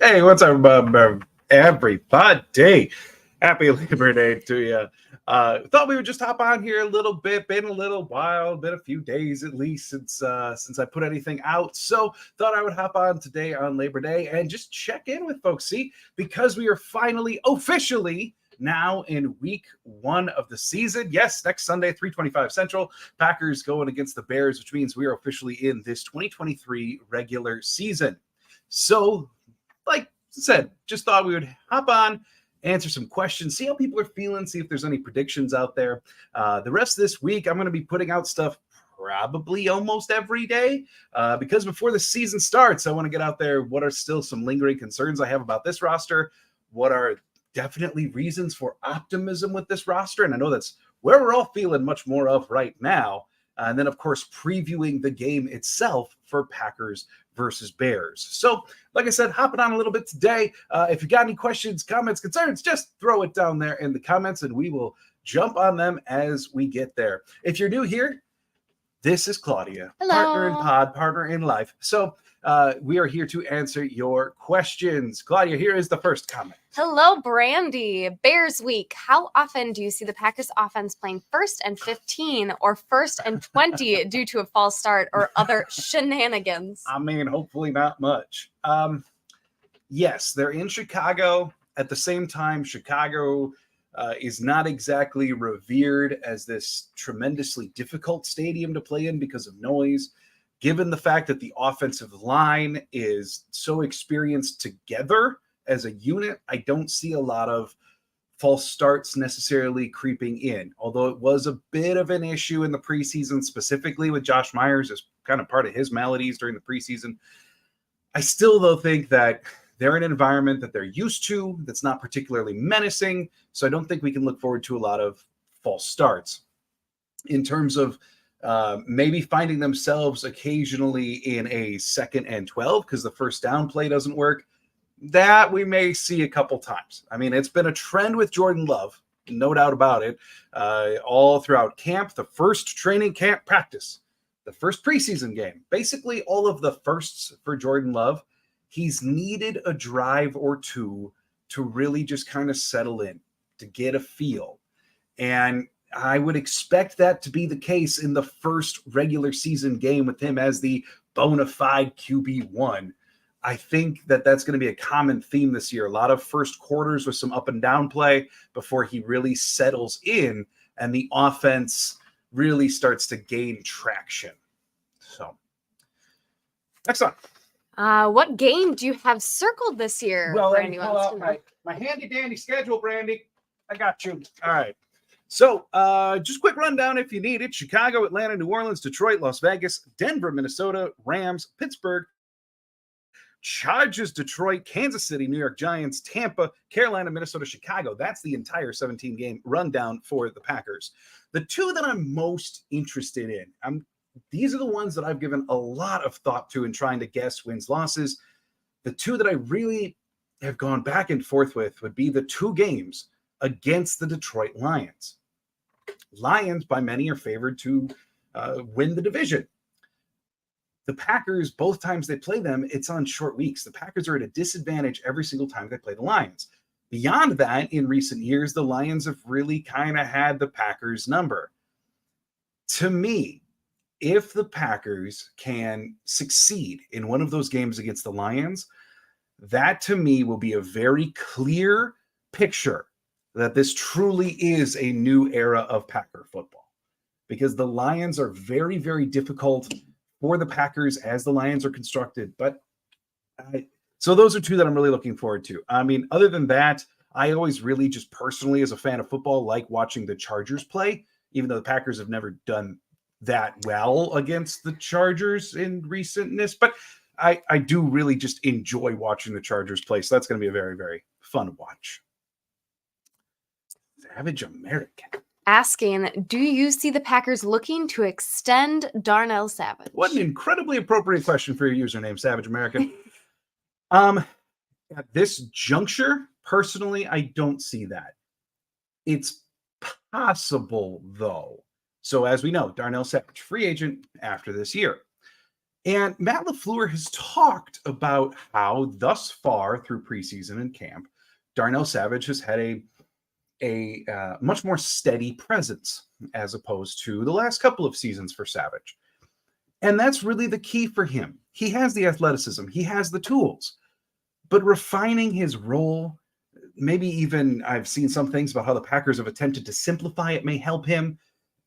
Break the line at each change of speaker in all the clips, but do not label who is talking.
Hey, what's up, everybody? Happy Labor Day to you. Thought we would just hop on here a little bit. Been a little while, been a few days at least since I put anything out. So thought I would hop on today on Labor Day and just check in with folks. See, because we are finally officially now in week 1 of the season. Yes, next Sunday, 3:25 Central, Packers going against the Bears, which means we are officially in this 2023 regular season. So like I said, just thought we would hop on, answer some questions, see how people are feeling, see if there's any predictions out there. The rest of this week, I'm going to be putting out stuff probably almost every day because before the season starts, I want to get out there what are still some lingering concerns I have about this roster, what are definitely reasons for optimism with this roster. And I know that's where we're all feeling much more of right now. And then, of course, previewing the game itself for Packers versus Bears. So, like I said, hopping on a little bit today. If you got any questions, comments, concerns, just throw it down there in the comments and we will jump on them as we get there. If you're new here, this is Claudia,
Hello.
Partner in pod, partner in life. So we are here to answer your questions. Claudia, here is the first comment.
Hello, Brandy. Bears week. How often do you see the Packers offense playing 1st and 15 or 1st and 20 due to a false start or other shenanigans?
I mean, hopefully not much. Yes, they're in Chicago. At the same time, Chicago is not exactly revered as this tremendously difficult stadium to play in because of noise. Given the fact that the offensive line is so experienced together as a unit, I don't see a lot of false starts necessarily creeping in, although it was a bit of an issue in the preseason, specifically with Josh Myers as kind of part of his maladies during the preseason. I still, though, think that they're in an environment that they're used to that's not particularly menacing, so I don't think we can look forward to a lot of false starts. In terms of maybe finding themselves occasionally in a 2nd and 12 because the first down play doesn't work, that we may see a couple times. I mean, it's been a trend with Jordan Love, no doubt about it, all throughout camp, the first training camp practice, the first preseason game, basically all of the firsts for Jordan Love. He's needed a drive or two to really just kind of settle in, to get a feel. And I would expect that to be the case in the first regular season game with him as the bona fide QB1. I think that that's going to be a common theme this year. A lot of first quarters with some up and down play before he really settles in and the offense really starts to gain traction. So, next on.
What game do you have circled this year?
Well, let me pull out my handy dandy schedule, Brandy. I got you. All right. So, just quick rundown if you need it. Chicago, Atlanta, New Orleans, Detroit, Las Vegas, Denver, Minnesota, Rams, Pittsburgh, Chargers, Detroit, Kansas City, New York Giants, Tampa, Carolina, Minnesota, Chicago. That's the entire 17-game rundown for the Packers. The two that I'm most interested in, these are the ones that I've given a lot of thought to in trying to guess wins, losses. The two that I really have gone back and forth with would be the two games against the Detroit Lions. Lions, by many, are favored to win the division. The Packers, both times they play them, it's on short weeks. The Packers are at a disadvantage every single time they play the Lions. Beyond that, in recent years, the Lions have really kind of had the Packers' number. To me, if the Packers can succeed in one of those games against the Lions, that to me will be a very clear picture that this truly is a new era of Packer football, because the Lions are very, very difficult for the Packers as the Lions are constructed. But so those are two that I'm really looking forward to. I mean, other than that, I always really just personally, as a fan of football, like watching the Chargers play, even though the Packers have never done that well against the Chargers in recentness. But I do really just enjoy watching the Chargers play. So that's going to be a very, very fun watch. Savage American.
Asking, do you see the Packers looking to extend Darnell Savage?
What an incredibly appropriate question for your username, Savage American. At this juncture, personally, I don't see that. It's possible, though. So as we know, Darnell Savage, free agent after this year. And Matt LaFleur has talked about how thus far through preseason and camp, Darnell Savage has had a much more steady presence as opposed to the last couple of seasons for Savage. And that's really the key for him. He has the athleticism, he has the tools, but refining his role, maybe even I've seen some things about how the Packers have attempted to simplify it, may help him.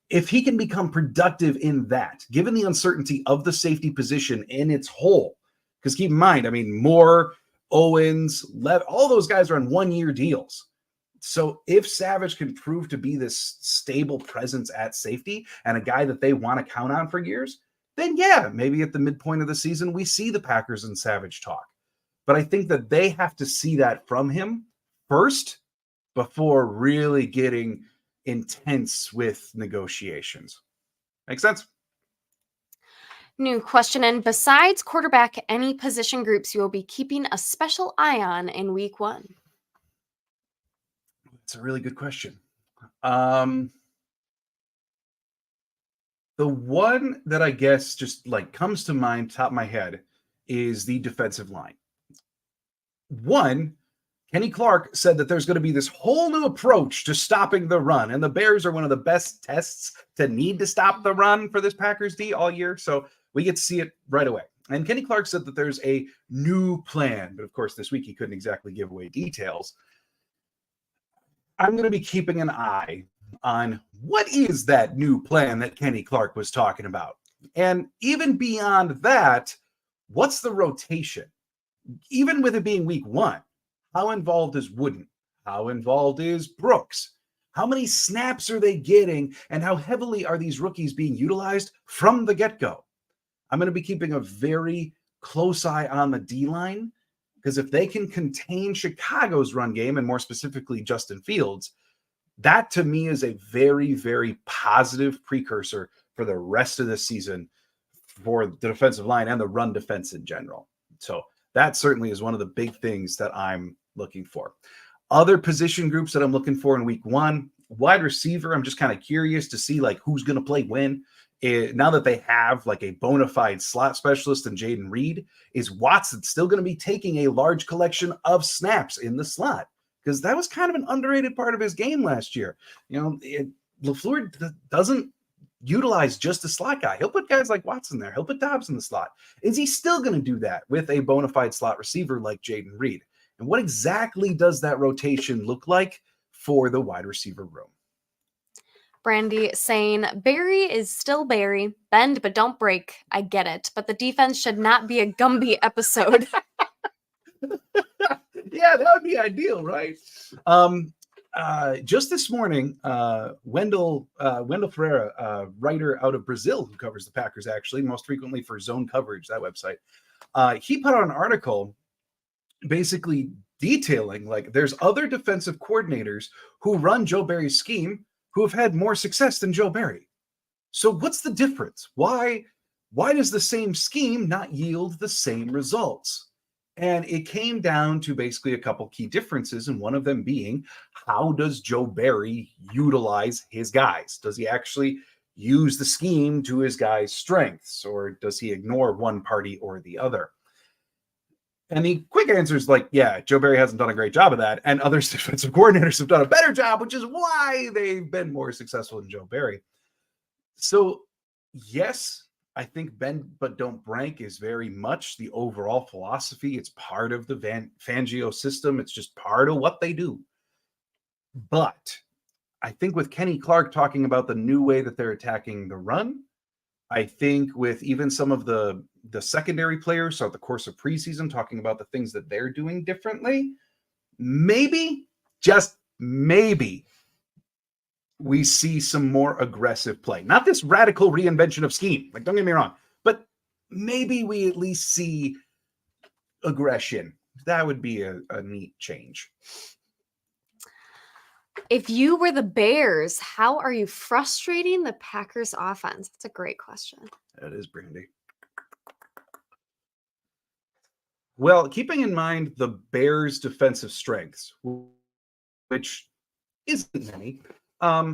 If he can become productive in that, given the uncertainty of the safety position in its whole, because keep in mind, I mean, Moore, Owens, all those guys are on 1-year deals. So if Savage can prove to be this stable presence at safety and a guy that they want to count on for years, then yeah, maybe at the midpoint of the season, we see the Packers and Savage talk. But I think that they have to see that from him first before really getting intense with negotiations. Make sense?
New question. And besides quarterback, any position groups you will be keeping a special eye on in week 1?
It's a really good question. The one that I guess just like comes to mind, top of my head, is the defensive line. One, Kenny Clark said that there's going to be this whole new approach to stopping the run, and the Bears are one of the best tests to need to stop the run for this Packers D all year, so we get to see it right away. And Kenny Clark said that there's a new plan, but of course this week he couldn't exactly give away details. I'm going to be keeping an eye on what is that new plan that Kenny Clark was talking about. And even beyond that, what's the rotation? Even with it being week 1, how involved is Wooden? How involved is Brooks? How many snaps are they getting? And how heavily are these rookies being utilized from the get-go? I'm going to be keeping a very close eye on the D-line, because if they can contain Chicago's run game, and more specifically Justin Fields, that to me is a very, very positive precursor for the rest of the season for the defensive line and the run defense in general. So that certainly is one of the big things that I'm looking for. Other position groups that I'm looking for in week 1, wide receiver, I'm just kind of curious to see like who's going to play when. Now that they have like a bona fide slot specialist in Jaden Reed, is Watson still going to be taking a large collection of snaps in the slot? Because that was kind of an underrated part of his game last year. You know, LaFleur doesn't utilize just a slot guy. He'll put guys like Watson there. He'll put Dobbs in the slot. Is he still going to do that with a bona fide slot receiver like Jaden Reed? And what exactly does that rotation look like for the wide receiver room?
Brandy saying, Barry is still Barry. Bend but don't break. I get it. But the defense should not be a Gumby episode.
Yeah, that would be ideal, right? Just this morning, Wendell Ferreira, writer out of Brazil who covers the Packers, actually, most frequently for Zone Coverage, that website, he put out an article basically detailing like there's other defensive coordinators who run Joe Barry's scheme who have had more success than Joe Barry. So what's the difference? Why does the same scheme not yield the same results? And it came down to basically a couple key differences, and one of them being, how does Joe Barry utilize his guys? Does he actually use the scheme to his guys' strengths, or does he ignore one party or the other? And the quick answer is like, yeah, Joe Barry hasn't done a great job of that, and other defensive coordinators have done a better job, which is why they've been more successful than Joe Barry. So, yes, I think bend but don't break is very much the overall philosophy. It's part of the Fangio system. It's just part of what they do. But I think with Kenny Clark talking about the new way that they're attacking the run, I think with even some of the secondary players throughout the course of preseason talking about the things that they're doing differently, maybe, just maybe, we see some more aggressive play. Not this radical reinvention of scheme. Like, don't get me wrong, but maybe we at least see aggression. That would be a neat change.
If you were the Bears, how are you frustrating the Packers offense? That's a great question.
That is, Brandy. Well, keeping in mind the Bears' defensive strengths, which isn't many, I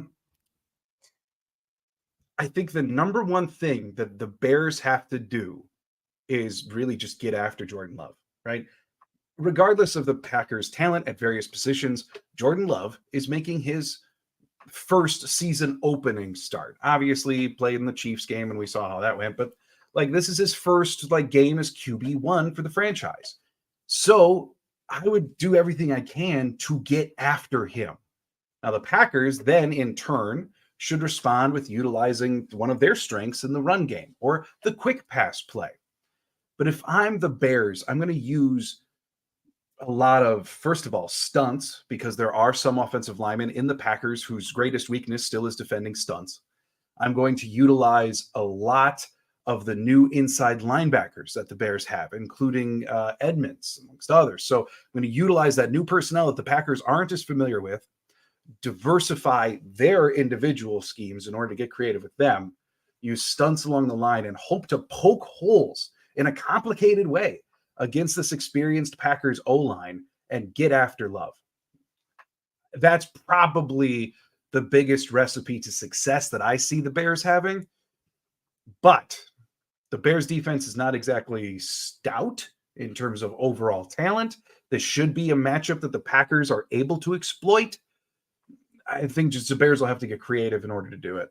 think the number one thing that the Bears have to do is really just get after Jordan Love, right? Regardless of the Packers' talent at various positions, Jordan Love is making his first season opening start. Obviously, he played in the Chiefs game and we saw how that went, but like this is his first like game as QB1 for the franchise. So I would do everything I can to get after him. Now the Packers then in turn should respond with utilizing one of their strengths in the run game or the quick pass play. But if I'm the Bears, I'm going to use a lot of, first of all, stunts, because there are some offensive linemen in the Packers whose greatest weakness still is defending stunts. I'm going to utilize a lot of the new inside linebackers that the Bears have, including Edmonds, amongst others. So I'm going to utilize that new personnel that the Packers aren't as familiar with, diversify their individual schemes in order to get creative with them, use stunts along the line, and hope to poke holes in a complicated way against this experienced Packers O-line and get after Love. That's probably the biggest recipe to success that I see the Bears having. But the Bears defense is not exactly stout in terms of overall talent. This should be a matchup that the Packers are able to exploit. I think just the Bears will have to get creative in order to do it.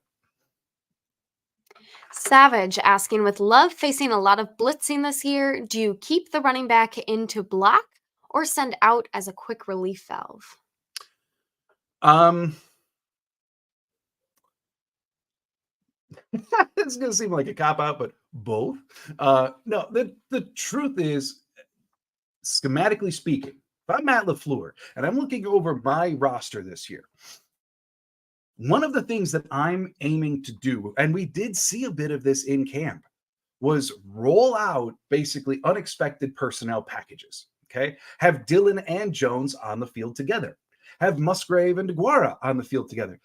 Savage asking, with Love facing a lot of blitzing this year, do you keep the running back in to block or send out as a quick relief valve?
It's going to seem like a cop-out, but both. No, the truth is, schematically speaking, if I'm Matt LaFleur and I'm looking over my roster this year, one of the things that I'm aiming to do, and we did see a bit of this in camp, was roll out basically unexpected personnel packages. Okay. Have Dillon and Jones on the field together. Have Musgrave and DeGuara on the field together.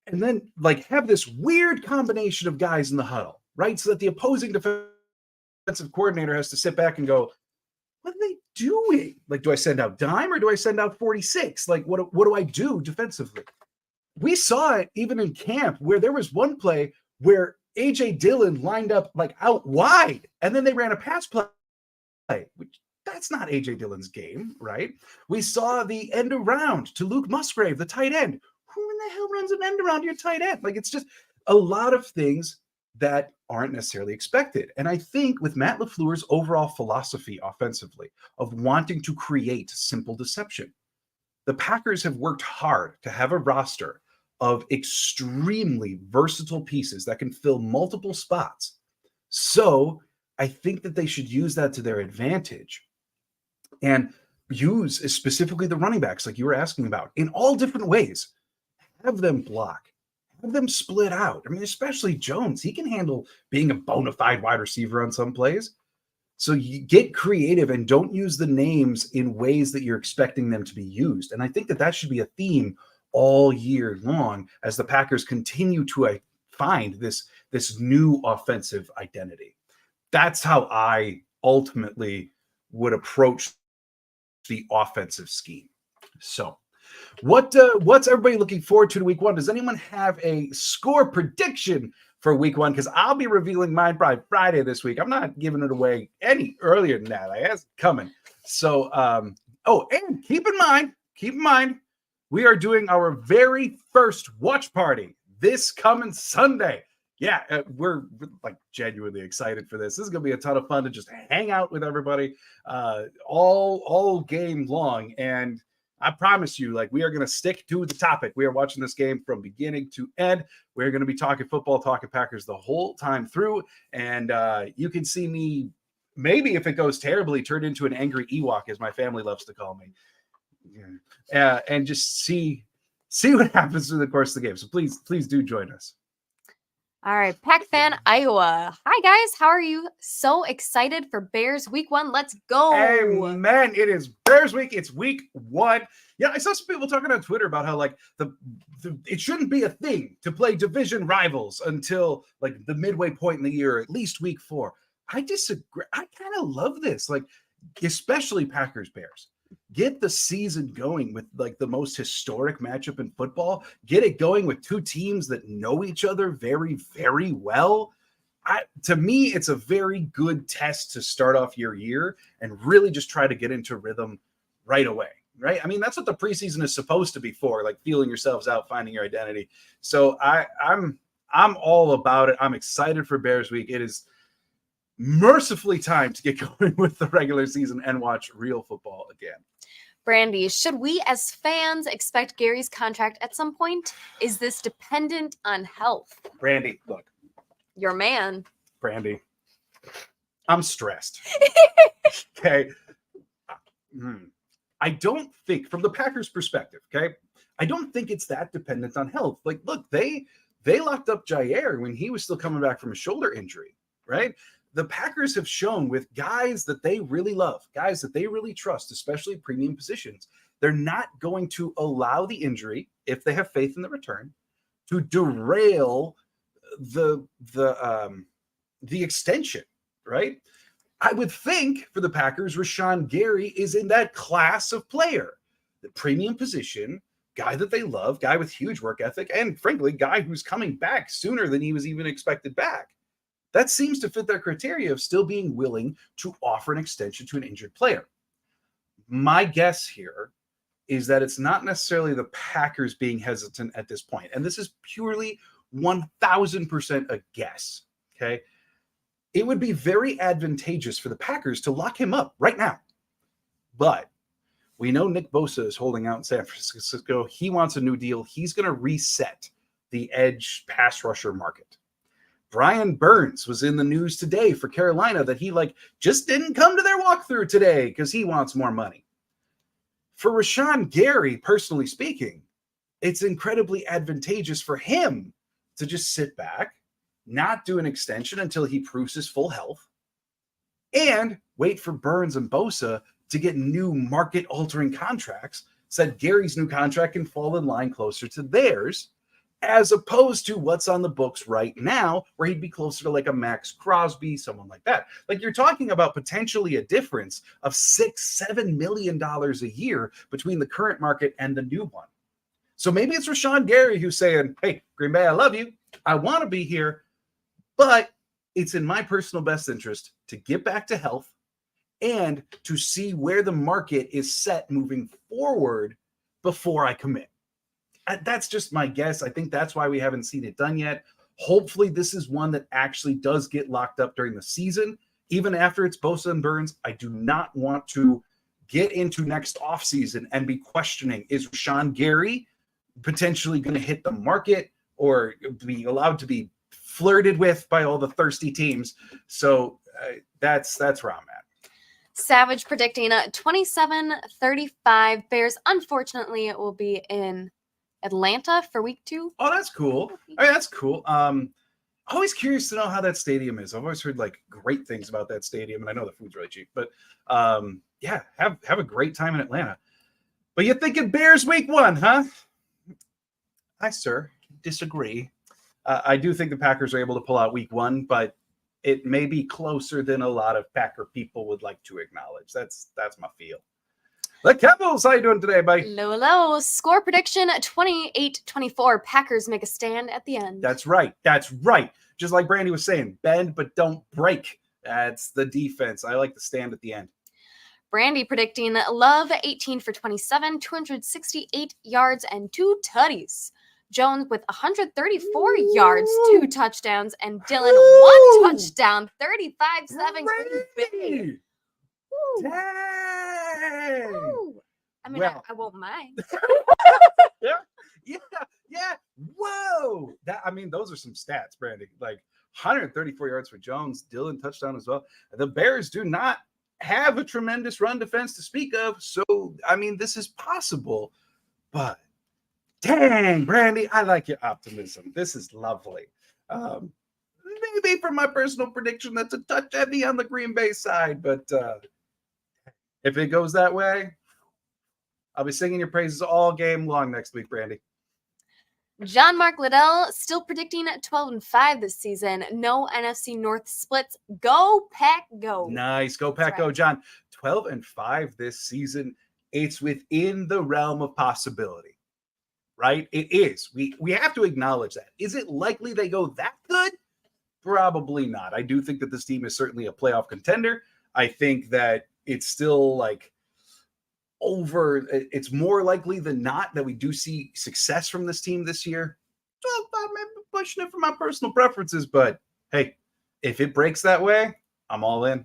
And then like have this weird combination of guys in the huddle, right? So that the opposing defensive coordinator has to sit back and go, what are they doing? Like, do I send out dime or do I send out 46? Like, what do I do defensively? We saw it even in camp where there was one play where A.J. Dillon lined up like out wide and then they ran a pass play, which that's not A.J. Dillon's game, right? We saw the end around to Luke Musgrave, the tight end. Who in the hell runs an end around your tight end? Like, it's just a lot of things that aren't necessarily expected. And I think with Matt LaFleur's overall philosophy offensively of wanting to create simple deception, the Packers have worked hard to have a roster of extremely versatile pieces that can fill multiple spots. So I think that they should use that to their advantage and use specifically the running backs, like you were asking about, in all different ways. Have them block, have them split out. I mean, especially Jones, he can handle being a bona fide wide receiver on some plays. So you get creative and don't use the names in ways that you're expecting them to be used. And I think that that should be a theme all year long as the Packers continue to find this new offensive identity. That's how I ultimately would approach the offensive scheme. So what's everybody looking forward to week one? Does anyone have a score prediction for week one? Because I'll be revealing mine probably Friday this week. I'm not giving it away any earlier than that. I guess coming. So, and keep in mind, we are doing our very first watch party this coming Sunday. Yeah, we're like genuinely excited for this. This is going to be a ton of fun to just hang out with everybody all game long. And I promise you, like, we are going to stick to the topic. We are watching this game from beginning to end. We're going to be talking football, talking Packers the whole time through. And you can see me, maybe if it goes terribly, turn into an angry Ewok, as my family loves to call me. Yeah. And just see what happens through the course of the game. So please do join us.
All right, PacFan Iowa. Hi, guys. How are you? So excited for Bears week one. Let's go.
Amen. It is Bears week. It's week one. Yeah, I saw some people talking on Twitter about how like it shouldn't be a thing to play division rivals until like the midway point in the year, at least week 4. I disagree. I kind of love this, like especially Packers Bears. Get the season going with like the most historic matchup in football. Get it going with two teams that know each other very, very well. To me, it's a very good test to start off your year and really just try to get into rhythm right away, right? I mean, that's what the preseason is supposed to be for, like feeling yourselves out, finding your identity. So I'm all about it. I'm excited for Bears Week. It is mercifully time to get going with the regular season and watch real football again.
Brandy, should we as fans expect Gary's contract at some point? Is this dependent on health?
Brandy, look.
Your man.
Brandy, I'm stressed. Okay. I don't think, from the Packers' perspective, okay, I don't think it's that dependent on health. Like, look, they locked up Jair when he was still coming back from a shoulder injury, right? The Packers have shown with guys that they really love, guys that they really trust, especially premium positions, they're not going to allow the injury, if they have faith in the return, to derail the extension, right? I would think for the Packers, Rashan Gary is in that class of player, the premium position, guy that they love, guy with huge work ethic, and frankly, guy who's coming back sooner than he was even expected back. That seems to fit that criteria of still being willing to offer an extension to an injured player. My guess here is that it's not necessarily the Packers being hesitant at this point, and this is purely 1,000% a guess, okay? It would be very advantageous for the Packers to lock him up right now. But we know Nick Bosa is holding out in San Francisco. He wants a new deal. He's going to reset the edge pass rusher market. Brian Burns was in the news today for Carolina that he just didn't come to their walkthrough today because he wants more money. For Rashan Gary, personally speaking, it's incredibly advantageous for him to just sit back, not do an extension until he proves his full health, and wait for Burns and Bosa to get new market-altering contracts so that Gary's new contract can fall in line closer to theirs, as opposed to what's on the books right now, where he'd be closer to like a Max Crosby, someone like that. Like, you're talking about potentially a difference of $6-7 million a year between the current market and the new one. So maybe it's Rashan Gary who's saying, hey, Green Bay, I love you. I want to be here, but it's in my personal best interest to get back to health and to see where the market is set moving forward before I commit. That's just my guess. I think that's why we haven't seen it done yet. Hopefully this is one that actually does get locked up during the season, even after it's Bosa and Burns. I do not want to get into next offseason and be questioning, is Rashan Gary potentially going to hit the market or be allowed to be flirted with by all the thirsty teams? So that's where I'm at.
Savage predicting 27-35 Bears. Unfortunately, it will be in Atlanta for week 2.
Oh, that's cool. I mean, that's cool. Always curious to know how that stadium is. I've always heard great things about that stadium, and I know the food's really cheap. But yeah, have a great time in Atlanta. But you're thinking Bears week 1, huh? I, sir, disagree. I do think the Packers are able to pull out week 1, but it may be closer than a lot of Packer people would like to acknowledge. That's my feel. The Kevils, how you doing today, buddy?
Low. Score prediction 28-24. Packers make a stand at the end.
That's right. Just like Brandy was saying, bend but don't break. That's the defense. I like the stand at the end.
Brandy predicting Love 18 for 27, 268 yards and 2 tutties. Jones with 134 yards, 2 touchdowns, and Dylan 1 touchdown, 35-7.
Dang!
Ooh. I mean,
Well.
I won't mind.
Yeah. Whoa! Those are some stats, Brandy. 134 yards for Jones, Dylan touchdown as well. The Bears do not have a tremendous run defense to speak of, so this is possible. But dang, Brandy, I like your optimism. This is lovely. Maybe for my personal prediction, that's a touch heavy on the Green Bay side, but if it goes that way, I'll be singing your praises all game long next week, Brandy.
John Mark Liddell still predicting 12-5 this season. No NFC North splits. Go Pack, go!
Nice, go Pack, go, John. 12-5 this season. It's within the realm of possibility, right? It is. We have to acknowledge that. Is it likely they go that good? Probably not. I do think that this team is certainly a playoff contender. I think that it's still like it's more likely than not that we do see success from this team this year. Well, I'm maybe pushing it for my personal preferences, but hey, if it breaks that way, I'm all in.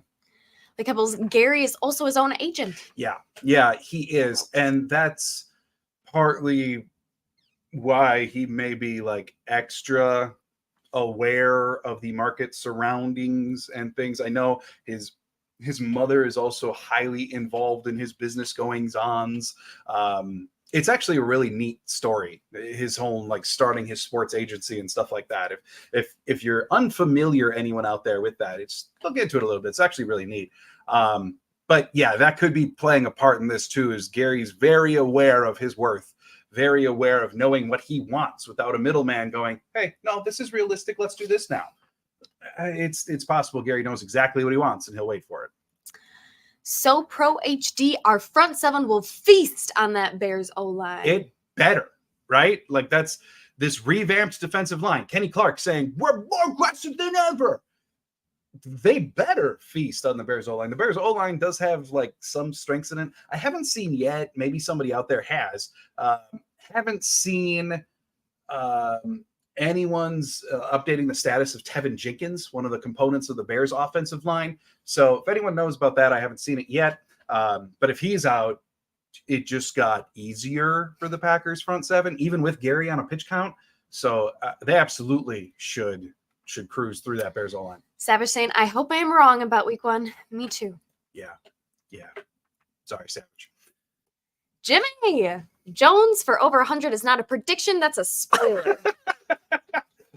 The couple's Gary is also his own agent.
Yeah, he is. And that's partly why he may be like extra aware of the market surroundings and things. I know his mother is also highly involved in his business goings-ons. It's actually a really neat story, his whole like starting his sports agency and stuff like that. If you're unfamiliar, anyone out there with that, look into it a little bit. It's actually really neat. But yeah, that could be playing a part in this too, is Gary's very aware of his worth, very aware of knowing what he wants without a middleman going, hey, no, this is realistic. Let's do this now. It's possible Gary knows exactly what he wants and he'll wait for it.
So Pro HD, our front seven will feast on that Bears O-line.
It better, right? Like that's this revamped defensive line. Kenny Clark saying, we're more aggressive than ever. They better feast on the Bears O-line. The Bears O-line does have like some strengths in it. I haven't seen yet. Maybe somebody out there has. Haven't seen anyone's updating the status of Tevin Jenkins, one of the components of the Bears offensive line. So if anyone knows about that, I haven't seen it yet. But if he's out, it just got easier for the Packers front seven, even with Gary on a pitch count. So they absolutely should cruise through that Bears O-line.
Savage saying, I hope I am wrong about week one. Me too.
Yeah. Sorry, Savage.
Jimmy Jones for over 100 is not a prediction. That's a spoiler.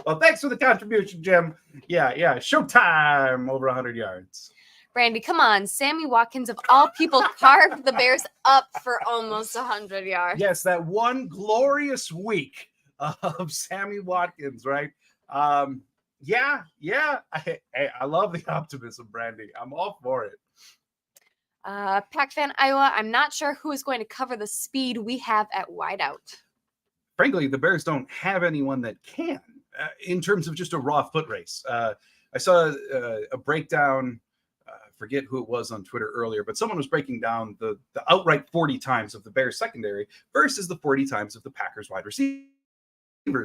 Well, thanks for the contribution, Jim. Yeah. Showtime over 100 yards.
Brandy, come on. Sammy Watkins, of all people, carved the Bears up for almost 100 yards.
Yes, that one glorious week of Sammy Watkins, right? Yeah. I love the optimism, Brandy. I'm all for it.
PacFan Iowa, I'm not sure who is going to cover the speed we have at wideout.
Frankly, the Bears don't have anyone that can in terms of just a raw foot race. I saw a breakdown. I forget who it was on Twitter earlier, but someone was breaking down the outright 40 times of the Bears secondary versus the 40 times of the Packers wide receivers.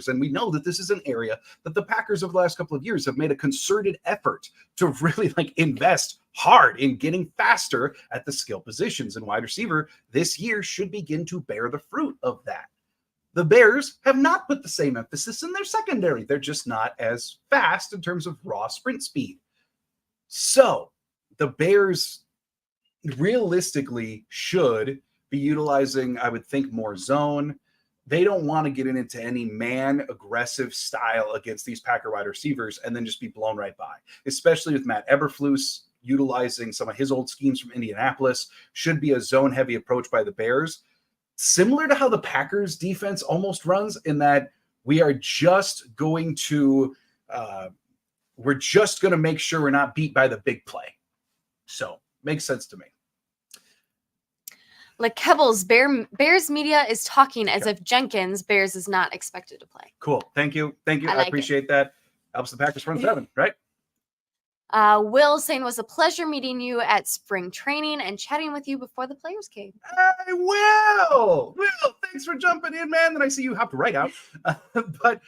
And we know that this is an area that the Packers over the last couple of years have made a concerted effort to really invest hard in getting faster at the skill positions, and wide receiver this year should begin to bear the fruit of that. The Bears have not put the same emphasis in their secondary. They're just not as fast in terms of raw sprint speed. So the Bears realistically should be utilizing, I would think, more zone. They don't want to get into any man aggressive style against these Packer wide receivers and then just be blown right by, especially with Matt Eberflus utilizing some of his old schemes from Indianapolis. Should be a zone heavy approach by the Bears, similar to how the Packers defense almost runs, in that we are just going to make sure we're not beat by the big play. So makes sense to me.
Like Kebble's Bears media is talking as if Jenkins Bears is not expected to play.
Cool. Thank you. I appreciate that. Helps the Packers front seven, right?
Will saying it was a pleasure meeting you at spring training and chatting with you before the players came.
Hey, Will, thanks for jumping in, man. Then I see you hopped right out. But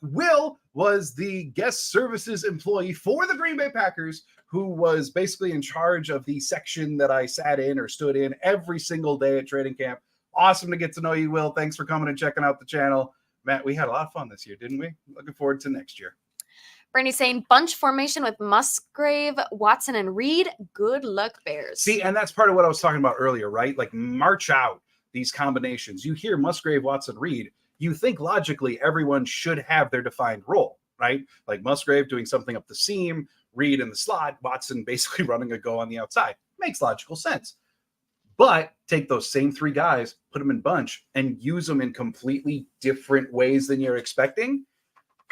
Will was the guest services employee for the Green Bay Packers, who was basically in charge of the section that I sat in or stood in every single day at training camp. Awesome to get to know you, Will. Thanks for coming and checking out the channel. Matt, we had a lot of fun this year, didn't we? Looking forward to next year.
Brandy saying bunch formation with Musgrave, Watson, and Reed. Good luck, Bears.
See, and that's part of what I was talking about earlier, right? Like, march out these combinations. You hear Musgrave, Watson, Reed, you think logically everyone should have their defined role, right? Like Musgrave doing something up the seam, Reed in the slot, Watson basically running a go on the outside. Makes logical sense. But take those same three guys, put them in bunch, and use them in completely different ways than you're expecting.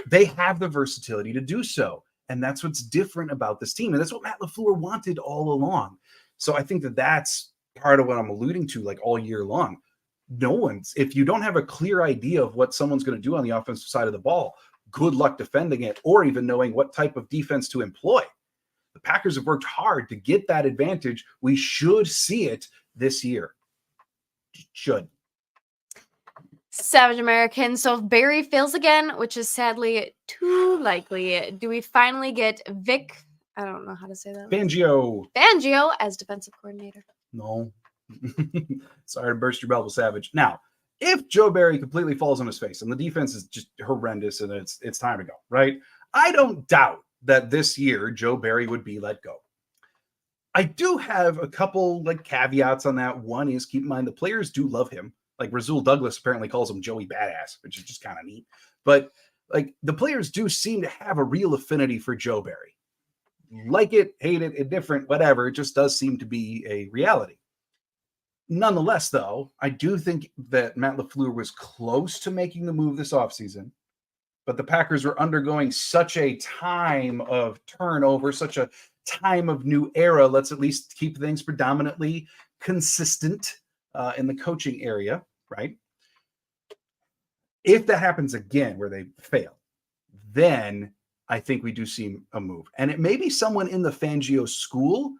They have the versatility to do so. And that's what's different about this team. And that's what Matt LaFleur wanted all along. So I think that that's part of what I'm alluding to, like, all year long. If you don't have a clear idea of what someone's going to do on the offensive side of the ball, good luck defending it or even knowing what type of defense to employ. The Packers have worked hard to get that advantage. We should see it this year. Should.
Savage American. So if Barry fails again, which is sadly too likely, do we finally get Vic? I don't know how to say that. Fangio as defensive coordinator.
No. Sorry to burst your bubble, Savage. Now, if Joe Barry completely falls on his face and the defense is just horrendous and it's time to go, right? I don't doubt that this year Joe Barry would be let go. I do have a couple like caveats on that. One is keep in mind the players do love him. Like Rasul Douglas apparently calls him Joey Badass, which is just kind of neat. But like the players do seem to have a real affinity for Joe Barry. Like it, hate it, indifferent, whatever. It just does seem to be a reality. Nonetheless, though, I do think that Matt LaFleur was close to making the move this offseason, but the Packers were undergoing such a time of turnover, such a time of new era. Let's at least keep things predominantly consistent in the coaching area, right? If that happens again where they fail, then I think we do see a move. And it may be someone in the Fangio school.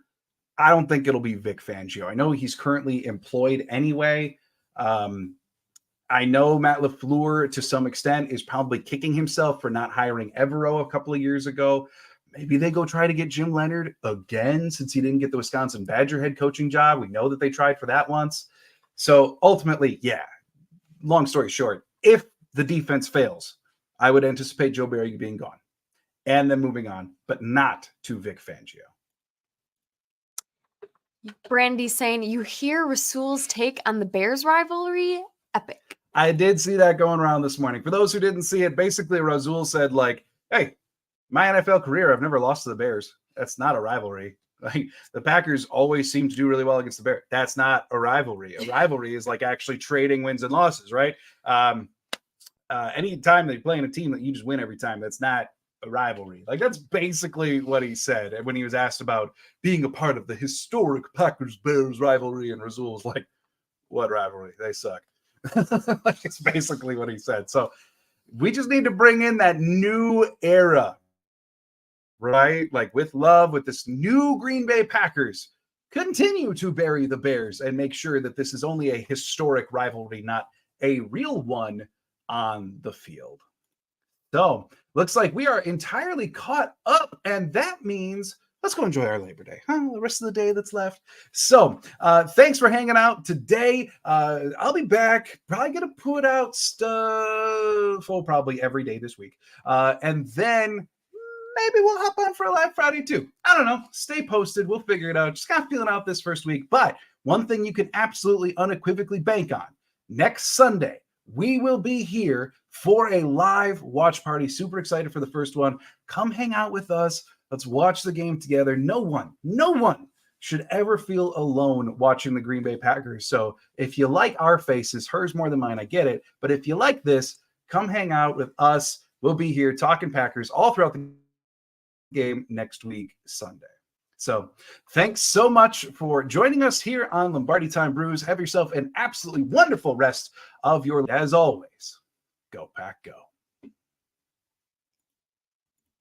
I don't think it'll be Vic Fangio. I know he's currently employed anyway. I know Matt LaFleur, to some extent, is probably kicking himself for not hiring Evero a couple of years ago. Maybe they go try to get Jim Leonard again since he didn't get the Wisconsin Badger head coaching job. We know that they tried for that once. So ultimately, yeah, long story short, if the defense fails, I would anticipate Joe Barry being gone and then moving on, but not to Vic Fangio.
Brandy saying, you hear Rasul's take on the Bears rivalry? Epic.
I did see that going around this morning. For those who didn't see it, basically Rasul said like, hey, my NFL career, I've never lost to the Bears. That's not a rivalry. Like the Packers always seem to do really well against the Bears. That's not a rivalry. A rivalry is like actually trading wins and losses, right? Any time they play in a team that you just win every time, that's not a rivalry. Like that's basically what he said when he was asked about being a part of the historic Packers-Bears rivalry, and Rasul's like, what rivalry? They suck. Like it's basically what he said. So we just need to bring in that new era, right? Like with love, with this new Green Bay Packers, continue to bury the Bears and make sure that this is only a historic rivalry, not a real one on the field. So looks like we are entirely caught up, and that means let's go enjoy our Labor Day, the rest of the day that's left. So thanks for hanging out today. I'll be back, probably going to put out stuff probably every day this week. And then maybe we'll hop on for a live Friday too. I don't know. Stay posted. We'll figure it out. Just kind of feeling out this first week. But one thing you can absolutely unequivocally bank on, next Sunday, we will be here for a live watch party. Super excited for the first one. Come hang out with us. Let's watch the game together. No one should ever feel alone watching the Green Bay Packers. So if you like our faces, hers more than mine, I get it. But if you like this, come hang out with us. We'll be here talking Packers all throughout the game next week, Sunday. So thanks so much for joining us here on Lombardi Time Brews. Have yourself an absolutely wonderful rest of your, as always, go Pack, go.